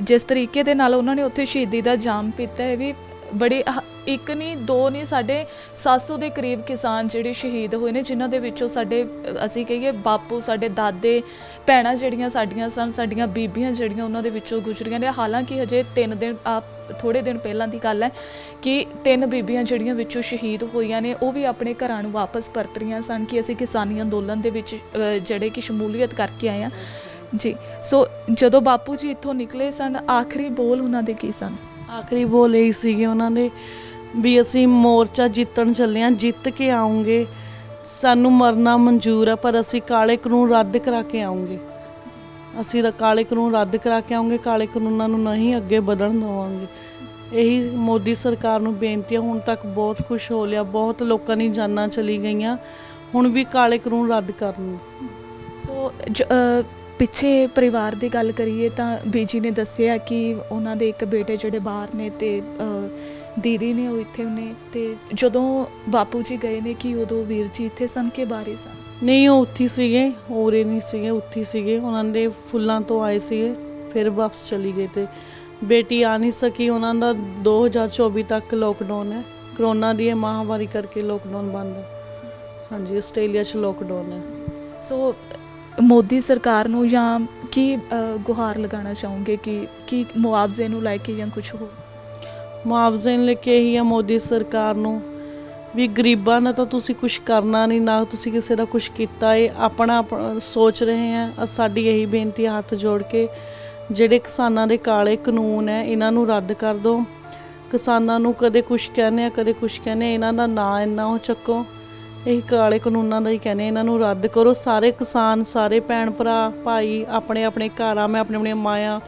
ਜਿਸ ਤਰੀਕੇ ਦੇ ਨਾਲ ਉਹਨਾਂ ਨੇ ਉੱਥੇ ਸ਼ਹੀਦੀ ਦਾ ਜਾਮ ਪੀਤਾ ਹੈ ਵੀ ਬੜੇ ਇੱਕ ਨਹੀਂ ਦੋ ਨਹੀਂ, ਸਾਡੇ 700 ਦੇ ਕਰੀਬ ਕਿਸਾਨ ਜਿਹੜੇ ਸ਼ਹੀਦ ਹੋਏ ਨੇ, ਜਿਨ੍ਹਾਂ ਦੇ ਵਿੱਚੋਂ ਸਾਡੇ ਅਸੀਂ ਕਹੀਏ ਬਾਪੂ, ਸਾਡੇ ਦਾਦੇ, ਭੈਣਾਂ ਜਿਹੜੀਆਂ ਸਾਡੀਆਂ ਸਨ, ਸਾਡੀਆਂ ਬੀਬੀਆਂ ਜਿਹੜੀਆਂ ਉਹਨਾਂ ਦੇ ਵਿੱਚੋਂ ਗੁਜ਼ਰੀਆਂ ਨੇ। ਹਾਲਾਂਕਿ ਹਜੇ 3 ਦਿਨ ਥੋੜ੍ਹੇ ਦਿਨ ਪਹਿਲਾਂ ਦੀ ਗੱਲ ਹੈ ਕਿ 3 ਬੀਬੀਆਂ ਜਿਹੜੀਆਂ ਵਿੱਚੋਂ ਸ਼ਹੀਦ ਹੋਈਆਂ ਨੇ ਉਹ ਵੀ ਆਪਣੇ ਘਰਾਂ ਨੂੰ ਵਾਪਸ ਪਰਤ ਰਹੀਆਂ ਸਨ ਕਿ ਅਸੀਂ ਕਿਸਾਨੀ ਅੰਦੋਲਨ ਦੇ ਵਿੱਚ ਜਿਹੜੇ ਕਿ ਸ਼ਮੂਲੀਅਤ ਕਰਕੇ ਆਏ ਹਾਂ ਜੀ। ਸੋ ਜਦੋਂ ਬਾਪੂ ਜੀ ਇੱਥੋਂ ਨਿਕਲੇ ਸਨ, ਆਖਰੀ ਬੋਲ ਉਹਨਾਂ ਦੇ ਕੀ ਸਨ? ਆਖਰੀ ਬੋਲ ਇਹੀ ਸੀਗੇ ਉਹਨਾਂ ਦੇ ਵੀ ਅਸੀਂ ਮੋਰਚਾ ਜਿੱਤਣ ਚੱਲੇ ਹਾਂ, ਜਿੱਤ ਕੇ ਆਉਂਗੇ, ਸਾਨੂੰ ਮਰਨਾ ਮਨਜ਼ੂਰ ਹੈ, ਪਰ ਅਸੀਂ ਕਾਲੇ ਕਾਨੂੰਨ ਰੱਦ ਕਰਾ ਕੇ ਆਉਂਗੇ। ਅਸੀਂ ਕਾਲੇ ਕਾਨੂੰਨ ਰੱਦ ਕਰਾ ਕੇ ਆਉਂਗੇ, ਕਾਲੇ ਕਾਨੂੰਨਾਂ ਨੂੰ ਨਹੀਂ ਅੱਗੇ ਵਧਣ ਦੇਵਾਂਗੇ। ਇਹੀ ਮੋਦੀ ਸਰਕਾਰ ਨੂੰ ਬੇਨਤੀ ਹੈ। ਹੁਣ ਤੱਕ ਬਹੁਤ ਕੁਛ ਹੋ ਲਿਆ, ਬਹੁਤ ਲੋਕਾਂ ਦੀ ਜਾਨਾਂ ਚਲੀ ਗਈਆਂ, ਹੁਣ ਵੀ ਕਾਲੇ ਕਾਨੂੰਨ ਰੱਦ ਕਰਨ। ਸੋ ਪਿੱਛੇ ਪਰਿਵਾਰ ਦੀ ਗੱਲ ਕਰੀਏ ਤਾਂ ਬੀਜੀ ਨੇ ਦੱਸਿਆ ਕਿ ਉਹਨਾਂ ਦੇ ਇੱਕ ਬੇਟੇ ਜਿਹੜੇ ਬਾਹਰ ਨੇ ਤੇ ਦੀਦੀ ਨੇ ਉਹ ਇੱਥੇ ਨੇ, ਤੇ ਜਦੋਂ ਬਾਪੂ ਜੀ ਗਏ ਨੇ ਕਿ ਉਦੋਂ ਵੀਰ ਜੀ ਇੱਥੇ ਸਨ ਕਿ ਬਾਹਰ ਸਨ? ਨਹੀਂ, ਉਹ ਉੱਥੇ ਸੀਗੇ, ਉਰੇ ਨਹੀਂ ਸੀਗੇ, ਉੱਥੇ ਸੀਗੇ। ਉਹਨਾਂ ਦੇ ਫੁੱਲਾਂ ਤੋਂ ਆਏ ਸੀਗੇ, ਫਿਰ ਵਾਪਸ ਚਲੀ ਗਏ। ਤੇ ਬੇਟੀ ਆ ਨਹੀਂ ਸਕੀ, ਉਹਨਾਂ ਦਾ 2024 ਤੱਕ ਲੋਕਡਾਊਨ ਹੈ, ਕਰੋਨਾ ਦੀ ਮਹਾਮਾਰੀ ਕਰਕੇ ਲੋਕਡਾਊਨ ਬੰਦ ਹੈ। ਹਾਂਜੀ, ਆਸਟ੍ਰੇਲੀਆ 'ਚ ਲੋਕਡਾਊਨ ਹੈ। ਸੋ ਮੋਦੀ ਸਰਕਾਰ ਨੂੰ ਜਾਂ ਕੀ ਗੁਹਾਰ ਲਗਾਉਣਾ ਚਾਹੋਗੇ ਕਿ ਮੁਆਵਜ਼ੇ ਨੂੰ ਲੈ ਕੇ ਜਾਂ ਕੁਝ ਹੋਰ? ਮੁਆਵਜ਼ੇ ਨੂੰ ਲੈ ਕੇ ਇਹੀ ਆ ਮੋਦੀ ਸਰਕਾਰ ਨੂੰ ਵੀ ਗਰੀਬਾਂ ਦਾ ਤਾਂ ਤੁਸੀਂ ਕੁਝ ਕਰਨਾ ਨਹੀਂ, ਨਾ ਤੁਸੀਂ ਕਿਸੇ ਦਾ ਕੁਝ ਕੀਤਾ ਏ, ਆਪਣਾ ਸੋਚ ਰਹੇ ਆ। ਸਾਡੀ ਇਹੀ ਬੇਨਤੀ ਹੈ ਹੱਥ ਜੋੜ ਕੇ, ਜਿਹੜੇ ਕਿਸਾਨਾਂ ਦੇ ਕਾਲੇ ਕਾਨੂੰਨ ਹੈ ਇਹਨਾਂ ਨੂੰ ਰੱਦ ਕਰ ਦਿਓ। ਕਿਸਾਨਾਂ ਨੂੰ ਕਦੇ ਕੁਝ ਕਹਿੰਦੇ ਆ, ਕਦੇ ਕੁਝ ਕਹਿੰਦੇ, ਇਹਨਾਂ ਦਾ ਨਾਂ ਇੰਨਾ ਉਹ ਚੱਕੋ। ਇਹੀ ਕਾਲੇ ਕਾਨੂੰਨਾਂ ਦਾ ਹੀ ਕਹਿੰਦੇ, ਇਹਨਾਂ ਨੂੰ ਰੱਦ ਕਰੋ। ਸਾਰੇ ਕਿਸਾਨ, ਸਾਰੇ ਭੈਣ ਭਰਾ ਭਾਈ ਆਪਣੇ ਆਪਣੇ ਘਰਾਂ, ਮੈਂ ਆਪਣੇ ਆਪਣੇ ਮਾਇਆ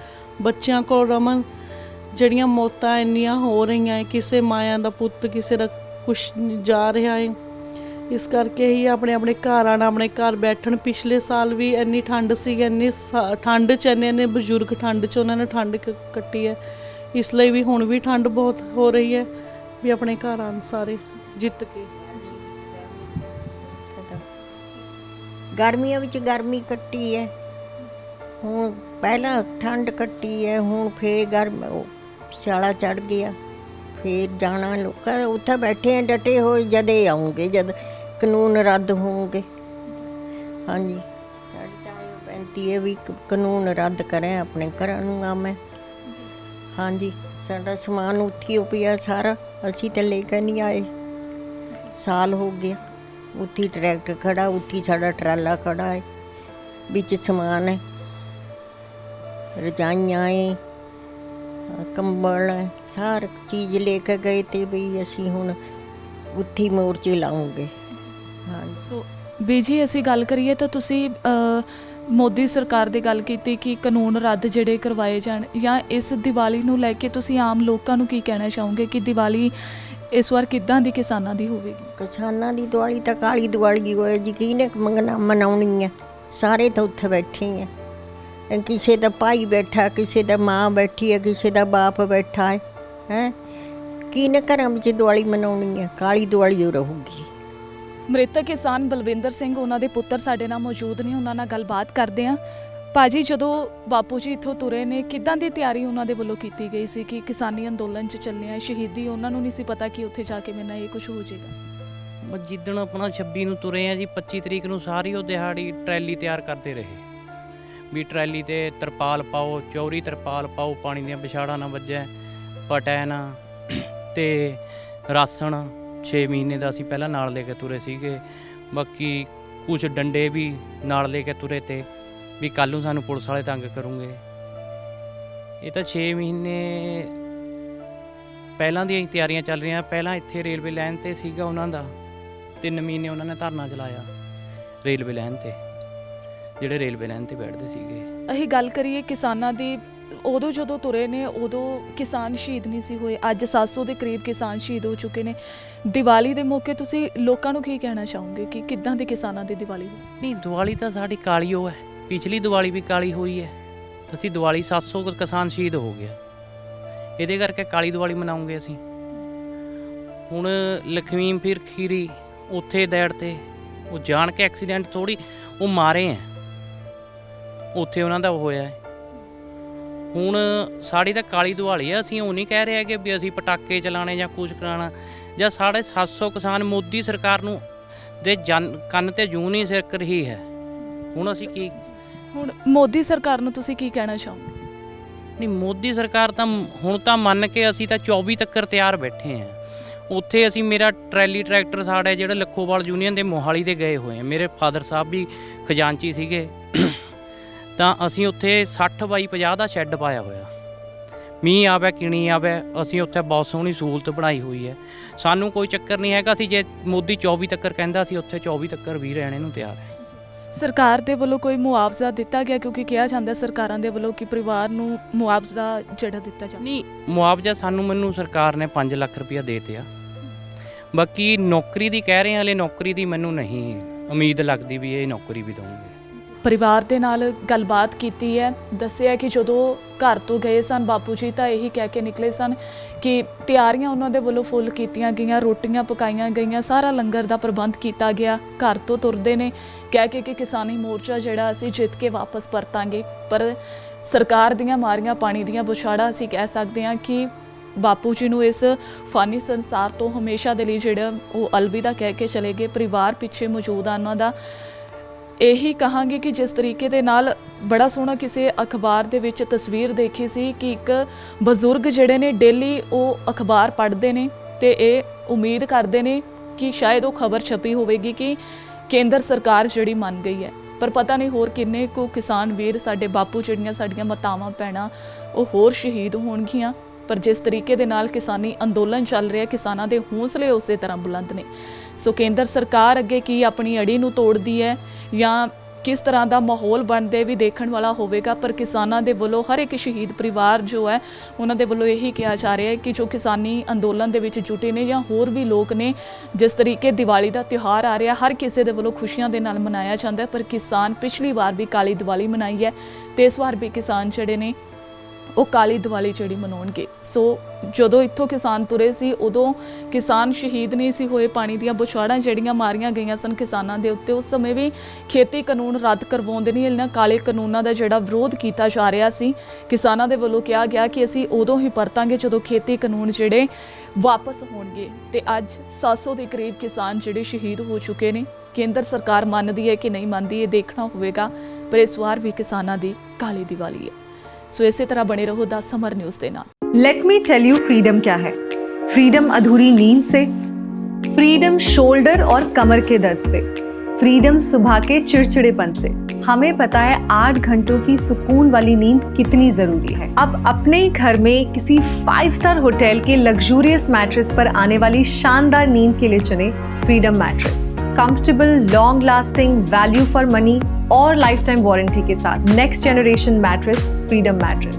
ਬੱਚਿਆਂ ਕੋਲ ਰਮਨ। ਜਿਹੜੀਆਂ ਮੌਤਾਂ ਇੰਨੀਆਂ ਹੋ ਰਹੀਆਂ ਹੈ, ਕਿਸੇ ਮਾਇਆ ਦਾ ਪੁੱਤ, ਕਿਸੇ ਦਾ ਕੁਛ ਜਾ ਰਿਹਾ ਹੈ, ਇਸ ਕਰਕੇ ਹੀ ਆਪਣੇ ਆਪਣੇ ਘਰ ਆਉਣਾ, ਆਪਣੇ ਘਰ ਬੈਠਣ। ਪਿਛਲੇ ਸਾਲ ਵੀ ਇੰਨੀ ਠੰਡ ਸੀ, ਇੰਨੀ ਠੰਡ 'ਚ ਇੰਨੇ ਬਜ਼ੁਰਗ ਠੰਡ 'ਚ ਉਹਨਾਂ ਨੇ ਠੰਡ ਕੱਟੀ ਹੈ, ਇਸ ਲਈ ਵੀ ਹੁਣ ਵੀ ਠੰਡ ਬਹੁਤ ਹੋ ਰਹੀ ਹੈ ਵੀ ਆਪਣੇ ਘਰ ਆਉਣ ਸਾਰੇ ਜਿੱਤ ਕੇ। ਗਰਮੀਆਂ ਵਿੱਚ ਗਰਮੀ ਕੱਟੀ ਹੈ, ਹੁਣ ਪਹਿਲਾਂ ਠੰਡ ਕੱਟੀ ਹੈ, ਹੁਣ ਫੇਰ ਸਿਆਲਾ ਚੜ੍ਹ ਗਿਆ, ਫੇਰ ਜਾਣਾ। ਲੋਕਾਂ ਉੱਥੇ ਬੈਠੇ ਆ ਡਟੇ ਹੋਏ, ਜਦੇ ਆਉਂਗੇ ਜਦ ਕਾਨੂੰਨ ਰੱਦ ਹੋਣਗੇ। ਹਾਂਜੀ, ਸਾਡੀ ਤਾਂ ਇਹ ਬੇਨਤੀ ਹੈ ਵੀ ਕਾਨੂੰਨ ਰੱਦ ਕਰੇ, ਆਪਣੇ ਘਰਾਂ ਨੂੰ ਆਵੇਂ। ਹਾਂਜੀ, ਸਾਡਾ ਸਮਾਨ ਉੱਥੇ ਹੋ ਪਿਆ ਸਾਰਾ, ਅਸੀਂ ਤਾਂ ਲੈ ਕੇ ਨਹੀਂ ਆਏ, ਸਾਲ ਹੋ ਗਿਆ। ਉੱਥੇ ਟਰੈਕਟਰ ਖੜਾ, ਉੱਥੇ ਸਾਡਾ ਟਰਾਲਾ ਖੜਾ ਹੈ, ਵਿੱਚ ਸਮਾਨ ਹੈ, ਰਜਾਈਆਂ ਹੈ, ਕੰਬਲ ਹੈ, ਸਾਰ ਚੀਜ਼ ਲੈ ਕੇ ਗਏ ਤੇ ਵੀ ਅਸੀਂ ਹੁਣ ਉੱਥੇ ਮੋਰਚੇ ਲਾਉਂਗੇ। ਹਾਂਜੀ। ਸੋ ਬੀਜੀ ਅਸੀਂ ਗੱਲ ਕਰੀਏ ਤਾਂ ਤੁਸੀਂ ਮੋਦੀ ਸਰਕਾਰ ਦੀ ਗੱਲ ਕੀਤੀ ਕਿ ਕਾਨੂੰਨ ਰੱਦ ਜਿਹੜੇ ਕਰਵਾਏ ਜਾਣ, ਜਾਂ ਇਸ ਦੀਵਾਲੀ ਨੂੰ ਲੈ ਕੇ ਤੁਸੀਂ ਆਮ ਲੋਕਾਂ ਨੂੰ ਕੀ ਕਹਿਣਾ ਚਾਹੋਗੇ ਕਿ ਦੀਵਾਲੀ ਇਸ ਵਾਰ ਕਿੱਦਾਂ ਦੀ ਕਿਸਾਨਾਂ ਦੀ ਹੋਵੇਗੀ? ਕਿਸਾਨਾਂ ਦੀ ਦੀਵਾਲੀ ਤਾਂ ਕਾਲੀ ਦੀਵਾਲੀ ਹੋਏ ਜੀ, ਕਿਹਨੇ ਮਨਾਉਣੀ ਹੈ? ਸਾਰੇ ਤਾਂ ਉੱਥੇ ਬੈਠੇ ਹੈ, ਕਿਸੇ ਦਾ ਭਾਈ ਬੈਠਾ, ਕਿਸੇ ਦਾ ਮਾਂ ਬੈਠੀ ਹੈ, ਕਿਸੇ ਦਾ ਬਾਪ ਬੈਠਾ ਹੈ। ਕਿਹਨੇ ਘਰਾਂ ਵਿੱਚ ਦੀਵਾਲੀ ਮਨਾਉਣੀ ਹੈ? ਕਾਲੀ ਦੀਵਾਲੀ ਹੋ ਰਹੂਗੀ। ਮ੍ਰਿਤਕ ਕਿਸਾਨ ਬਲਵਿੰਦਰ ਸਿੰਘ ਉਹਨਾਂ ਦੇ ਪੁੱਤਰ ਸਾਡੇ ਨਾਲ ਮੌਜੂਦ ਨੇ, ਉਹਨਾਂ ਨਾਲ ਗੱਲਬਾਤ ਕਰਦੇ ਹਾਂ। ਭਾਜੀ, ਜਦੋਂ ਬਾਪੂ ਜੀ ਇੱਥੋਂ ਤੁਰੇ ਨੇ, ਕਿੱਦਾਂ ਦੀ ਤਿਆਰੀ ਉਹਨਾਂ ਦੇ ਵੱਲੋਂ ਕੀਤੀ ਗਈ ਸੀ ਕਿ ਕਿਸਾਨੀ ਅੰਦੋਲਨ 'ਚ ਚੱਲੇ ਆ, ਸ਼ਹੀਦੀ ਉਹਨਾਂ ਨੂੰ ਨਹੀਂ ਸੀ ਪਤਾ ਕਿ ਉੱਥੇ ਜਾ ਕੇ ਮੇਰੇ ਨਾਲ ਇਹ ਕੁਝ ਹੋ ਜਾਏਗਾ। ਜਿੱਦਣ ਆਪਣਾ 26 ਨੂੰ ਤੁਰੇ ਆ ਜੀ, 25 ਤਰੀਕ ਨੂੰ ਸਾਰੀ ਉਹ ਦਿਹਾੜੀ ਟਰੈਲੀ ਤਿਆਰ ਕਰਦੇ ਰਹੇ ਵੀ ਟਰੈਲੀ ਤੇ ਤਰਪਾਲ ਪਾਓ, ਚੌਰੀ ਤਰਪਾਲ ਪਾਓ, ਪਾਣੀ ਦੀਆਂ ਵਿਛਾੜਾਂ ਨਾ ਵੱਜੇ, ਪਟੈਨ ਤੇ ਰਾਸਣ 6 ਮਹੀਨੇ ਦਾ ਅਸੀਂ ਪਹਿਲਾਂ ਨਾਲ ਲੈ ਕੇ ਤੁਰੇ ਸੀਗੇ। ਬਾਕੀ ਕੁਝ ਡੰਡੇ ਵੀ ਨਾਲ ਲੈ ਕੇ ਤੁਰੇ ਤੇ ਵੀ ਕੱਲ੍ਹ ਨੂੰ ਸਾਨੂੰ ਪੁਲਿਸ ਵਾਲੇ ਤੰਗ ਕਰੂੰਗੇ। ਇਹ ਤਾਂ 6 ਮਹੀਨੇ ਪਹਿਲਾਂ ਦੀਆਂ ਹੀ ਤਿਆਰੀਆਂ ਚੱਲ ਰਹੀਆਂ। ਪਹਿਲਾਂ ਇੱਥੇ ਰੇਲਵੇ ਲਾਈਨ ਤੇ ਸੀਗਾ ਉਹਨਾਂ ਦਾ 3 ਮਹੀਨੇ ਉਹਨਾਂ ਨੇ ਧਰਨਾ ਚਲਾਇਆ ਰੇਲਵੇ ਲਾਈਨ ਤੇ, ਜਿਹੜੇ ਰੇਲਵੇ ਲਾਈਨ ਤੇ ਬੈਠਦੇ ਸੀਗੇ। ਅਸੀਂ ਗੱਲ ਕਰੀਏ ਕਿਸਾਨਾਂ ਦੀ, ਉਦੋਂ ਜਦੋਂ ਤੁਰੇ ਨੇ ਉਦੋਂ ਕਿਸਾਨ ਸ਼ਹੀਦ ਨਹੀਂ ਸੀ ਹੋਏ, ਅੱਜ 700 ਦੇ ਕਰੀਬ ਕਿਸਾਨ ਸ਼ਹੀਦ ਹੋ ਚੁੱਕੇ ਨੇ। ਦੀਵਾਲੀ ਦੇ ਮੌਕੇ ਤੁਸੀਂ ਲੋਕਾਂ ਨੂੰ ਕੀ ਕਹਿਣਾ ਚਾਹੋਗੇ ਕਿ ਕਿੱਦਾਂ ਦੀ ਕਿਸਾਨਾਂ ਦੀ ਦੀਵਾਲੀ ਹੋਈ? ਨਹੀਂ, ਦੀਵਾਲੀ ਤਾਂ ਸਾਡੀ ਕਾਲੀ ਉਹ ਹੈ, ਪਿਛਲੀ ਦੀਵਾਲੀ ਵੀ ਕਾਲੀ ਹੋਈ ਹੈ। ਅਸੀਂ ਦੀਵਾਲੀ 700 ਕਿਸਾਨ ਸ਼ਹੀਦ ਹੋ ਗਿਆ, ਇਹਦੇ ਕਰਕੇ ਕਾਲੀ ਦੀਵਾਲੀ ਮਨਾਉਂਗੇ ਅਸੀਂ। ਹੁਣ ਲਖਵੀਮ ਫਿਰ ਖੀਰੀ ਉੱਥੇ ਦੈੜ ਤੇ ਉਹ ਜਾਣ ਕੇ ਐਕਸੀਡੈਂਟ ਥੋੜੀ ਉਹ ਮਾਰੇ ਹੈ, ਉੱਥੇ ਉਹਨਾਂ ਦਾ ਹੋਇਆ ਹੈ। ਹੁਣ ਸਾਡੀ ਤਾਂ ਕਾਲੀ ਦੀਵਾਲੀ ਹੈ। ਅਸੀਂ ਉਹ ਨਹੀਂ ਕਹਿ ਰਹੇ ਹੈਗੇ ਵੀ ਅਸੀਂ ਪਟਾਕੇ ਚਲਾਣੇ ਜਾਂ ਕੁਝ ਕਰਾਉਣਾ, ਜਾਂ 750 ਕਿਸਾਨ ਮੋਦੀ ਸਰਕਾਰ ਨੂੰ ਦੇ ਕੰਨ ਤੇ ਜੂੰ ਨਹੀਂ ਸਿਰਕ ਰਹੀ ਹੈ। ਹੁਣ ਅਸੀਂ ਕੀ, ਹੁਣ ਮੋਦੀ ਸਰਕਾਰ ਨੂੰ ਤੁਸੀਂ ਕੀ ਕਹਿਣਾ ਚਾਹੋਗੇ? ਨਹੀਂ, ਮੋਦੀ ਸਰਕਾਰ ਤਾਂ ਹੁਣ ਤਾਂ ਮੰਨ ਕੇ ਅਸੀਂ ਤਾਂ 24 ਤੱਕ ਤਿਆਰ ਬੈਠੇ ਹਾਂ। ਉੱਥੇ ਅਸੀਂ ਮੇਰਾ ਟਰੈਲੀ ਟਰੈਕਟਰ ਸਾਡਾ ਜਿਹੜਾ ਲੱਖੋਵਾਲ ਯੂਨੀਅਨ ਦੇ ਮੋਹਾਲੀ ਦੇ ਗਏ ਹੋਏ ਆ, ਮੇਰੇ ਫਾਦਰ ਸਾਹਿਬ ਵੀ ਖਜ਼ਾਨਚੀ ਸੀਗੇ, ਤਾਂ ਅਸੀਂ ਉੱਥੇ 60x50 ਦਾ ਸ਼ੈੱਡ ਪਾਇਆ ਹੋਇਆ। ਮੀਂਹ ਆਵੇ ਕਿਣੀ ਆਵੇ, ਅਸੀਂ ਉੱਥੇ ਬਹੁਤ ਸੋਹਣੀ ਸਹੂਲਤ ਬਣਾਈ ਹੋਈ ਹੈ। ਸਾਨੂੰ ਕੋਈ ਚੱਕਰ ਨਹੀਂ ਹੈਗਾ। ਅਸੀਂ ਜੇ ਮੋਦੀ 24 ਤੱਕ ਕਹਿੰਦਾ ਅਸੀਂ ਉੱਥੇ 24 ਤੱਕ ਵੀ ਰਹਿਣੇ ਨੂੰ ਤਿਆਰ ਹੈ। ਸਰਕਾਰ ਦੇ ਵੱਲੋਂ ਕੋਈ ਮੁਆਵਜ਼ਾ ਦਿੱਤਾ ਗਿਆ? ਕਿਉਂਕਿ ਕਿਹਾ ਜਾਂਦਾ ਸਰਕਾਰਾਂ ਦੇ ਵੱਲੋਂ ਕਿ ਪਰਿਵਾਰ ਨੂੰ ਮੁਆਵਜ਼ਾ ਜਿਹੜਾ ਦਿੱਤਾ ਜਾਂਦਾ। ਨਹੀਂ, ਮੁਆਵਜ਼ਾ ਮੈਨੂੰ ਸਰਕਾਰ ਨੇ 5 ਲੱਖ ਰੁਪਇਆ ਦੇ ਦਿੱਤਾ। ਬਾਕੀ ਨੌਕਰੀ ਦੀ ਕਹਿ ਰਹੇ ਹਾਂ, ਹਲੇ ਨੌਕਰੀ ਦੀ ਮੈਨੂੰ ਨਹੀਂ ਉਮੀਦ ਲੱਗਦੀ ਵੀ ਇਹ ਨੌਕਰੀ ਵੀ ਦੇਣਗੇ। ਪਰਿਵਾਰ ਦੇ ਨਾਲ ਗੱਲਬਾਤ ਕੀਤੀ ਹੈ, ਦੱਸਿਆ ਕਿ ਜਦੋਂ ਘਰ ਤੋਂ ਗਏ ਸਨ ਬਾਪੂ ਜੀ ਤਾਂ ਇਹੀ ਕਹਿ ਕੇ ਨਿਕਲੇ ਸਨ ਕਿ ਤਿਆਰੀਆਂ ਉਹਨਾਂ ਦੇ ਵੱਲੋਂ ਫੁੱਲ ਕੀਤੀਆਂ ਗਈਆਂ, ਰੋਟੀਆਂ ਪਕਾਈਆਂ ਗਈਆਂ, ਸਾਰਾ ਲੰਗਰ ਦਾ ਪ੍ਰਬੰਧ ਕੀਤਾ ਗਿਆ। ਘਰ ਤੋਂ ਤੁਰਦੇ ਨੇ ਕਹਿ ਕੇ ਕਿ ਕਿਸਾਨੀ ਮੋਰਚਾ ਜਿਹੜਾ ਅਸੀਂ ਜਿੱਤ ਕੇ ਵਾਪਸ ਪਰਤਾਂਗੇ, ਪਰ ਸਰਕਾਰ ਦੀਆਂ ਮਾਰੀਆਂ ਪਾਣੀ ਦੀਆਂ ਬੁਛਾੜਾਂ ਅਸੀਂ ਕਹਿ ਸਕਦੇ ਹਾਂ ਕਿ ਬਾਪੂ ਜੀ ਨੂੰ ਇਸ ਫਾਨੀ ਸੰਸਾਰ ਤੋਂ ਹਮੇਸ਼ਾ ਦੇ ਲਈ ਜਿਹੜਾ ਉਹ ਅਲਵਿਦਾ ਕਹਿ ਕੇ ਚਲੇ ਗਏ। ਪਰਿਵਾਰ ਪਿੱਛੇ ਮੌਜੂਦ ਆ ਉਹਨਾਂ ਦਾ। ਇਹੀ ਕਹਾਂਗੇ ਕਿ ਜਿਸ ਤਰੀਕੇ ਦੇ ਨਾਲ ਬੜਾ ਸੋਹਣਾ ਕਿਸੇ ਅਖਬਾਰ ਦੇ ਵਿੱਚ ਤਸਵੀਰ ਦੇਖੀ ਸੀ ਕਿ ਇੱਕ ਬਜ਼ੁਰਗ ਜਿਹੜੇ ਨੇ ਡੇਲੀ ਉਹ ਅਖਬਾਰ ਪੜ੍ਹਦੇ ਨੇ ਤੇ ਇਹ ਉਮੀਦ ਕਰਦੇ ਨੇ ਕਿ ਸ਼ਾਇਦ ਉਹ ਖਬਰ ਛਪੀ ਹੋਵੇਗੀ ਕਿ ਕੇਂਦਰ ਸਰਕਾਰ ਜਿਹੜੀ ਮੰਨ ਗਈ ਹੈ, ਪਰ ਪਤਾ ਨਹੀਂ ਹੋਰ ਕਿੰਨੇ ਕੁ ਕਿਸਾਨ ਵੀਰ ਸਾਡੇ ਬਾਪੂ ਜਿਹੜੀਆਂ ਸਾਡੀਆਂ ਮਾਤਾਵਾਂ ਭੈਣਾਂ ਉਹ ਹੋਰ ਸ਼ਹੀਦ ਹੋਣਗੀਆਂ। ਪਰ ਜਿਸ ਤਰੀਕੇ ਦੇ ਨਾਲ ਕਿਸਾਨੀ ਅੰਦੋਲਨ ਚੱਲ ਰਿਹਾ, ਕਿਸਾਨਾਂ ਦੇ ਹੌਸਲੇ ਉਸੇ ਤਰ੍ਹਾਂ ਬੁਲੰਦ ਨੇ। ਸੋ ਕੇਂਦਰ ਸਰਕਾਰ ਅੱਗੇ ਕੀ ਆਪਣੀ ਅੜੀ ਨੂੰ ਤੋੜਦੀ ਹੈ ਜਾਂ ਕਿਸ ਤਰ੍ਹਾਂ ਦਾ ਮਾਹੌਲ ਬਣਦੇ ਵੀ ਦੇਖਣ ਵਾਲਾ ਹੋਵੇਗਾ। ਪਰ ਕਿਸਾਨਾਂ ਦੇ ਵੱਲੋਂ ਹਰ ਇੱਕ ਸ਼ਹੀਦ ਪਰਿਵਾਰ ਜੋ ਹੈ ਉਹਨਾਂ ਦੇ ਵੱਲੋਂ ਇਹੀ ਕਿਹਾ ਜਾ ਰਿਹਾ ਹੈ ਕਿ ਜੋ ਕਿਸਾਨੀ ਅੰਦੋਲਨ ਦੇ ਵਿੱਚ ਜੁਟੇ ਨੇ ਜਾਂ ਹੋਰ ਵੀ ਲੋਕ ਨੇ, ਜਿਸ ਤਰੀਕੇ ਦੀਵਾਲੀ ਦਾ ਤਿਉਹਾਰ ਆ ਰਿਹਾ ਹਰ ਕਿਸੇ ਦੇ ਵੱਲੋਂ ਖੁਸ਼ੀਆਂ ਦੇ ਨਾਲ ਮਨਾਇਆ ਜਾਂਦਾ ਹੈ, ਪਰ ਕਿਸਾਨ ਪਿਛਲੀ ਵਾਰ ਵੀ ਕਾਲੀ ਦੀਵਾਲੀ ਮਨਾਈ ਹੈ ਤੇ ਇਸ ਵਾਰ ਵੀ ਕਿਸਾਨ ਜਿਹੜੇ ਨੇ ਉਹ ਕਾਲੀ ਦੀਵਾਲੀ ਜਿਹੜੀ ਮਨਾਉਣਗੇ। ਸੋ ਜਦੋਂ ਇੱਥੋਂ ਕਿਸਾਨ ਤੁਰੇ ਸੀ ਉਦੋਂ ਕਿਸਾਨ ਸ਼ਹੀਦ ਨਹੀਂ ਸੀ ਹੋਏ, ਪਾਣੀ ਦੀਆਂ ਬੁਛਾੜਾਂ ਜਿਹੜੀਆਂ ਮਾਰੀਆਂ ਗਈਆਂ ਸਨ ਕਿਸਾਨਾਂ ਦੇ ਉੱਤੇ। ਉਸ ਸਮੇਂ ਵੀ ਖੇਤੀ ਕਾਨੂੰਨ ਰੱਦ ਕਰਵਾਉਂਦੇ ਨਹੀਂ, ਇਹਨਾਂ ਕਾਲੇ ਕਾਨੂੰਨਾਂ ਦਾ ਜਿਹੜਾ ਵਿਰੋਧ ਕੀਤਾ ਜਾ ਰਿਹਾ ਸੀ। ਕਿਸਾਨਾਂ ਦੇ ਵੱਲੋਂ ਕਿਹਾ ਗਿਆ ਕਿ ਅਸੀਂ ਉਦੋਂ ਹੀ ਪਰਤਾਂਗੇ ਜਦੋਂ ਖੇਤੀ ਕਾਨੂੰਨ ਜਿਹੜੇ ਵਾਪਸ ਹੋਣਗੇ, ਤੇ ਅੱਜ 700 ਦੇ ਕਰੀਬ ਕਿਸਾਨ ਜਿਹੜੇ ਸ਼ਹੀਦ ਹੋ ਚੁੱਕੇ ਨੇ। ਕੇਂਦਰ ਸਰਕਾਰ ਮੰਨਦੀ ਹੈ ਕਿ ਨਹੀਂ ਮੰਨਦੀ ਇਹ ਦੇਖਣਾ ਹੋਵੇਗਾ, ਪਰ ਇਸ ਵਾਰ ਵੀ ਕਿਸਾਨਾਂ ਦੀ ਕਾਲੀ ਦੀਵਾਲੀ ਹੈ। सो इसी तरह बने रहो 10 समर न्यूज़ के नाल। Let me tell you freedom क्या है। फ्रीडम अधूरी नींद से, फ्रीडम शोल्डर और कमर के दर्द से, फ्रीडम सुबह के चिड़चिड़ेपन से। हमें पता है 8 घंटों की सुकून वाली नींद कितनी जरूरी है। अब अपने ही घर में किसी 5 स्टार होटल के लग्जूरियस मैट्रेस पर आने वाली शानदार नींद के लिए चुने freedom mattress. Comfortable, long lasting, value for money और लाइफ टाइम वारंटी के साथ next generation mattress freedom mattress.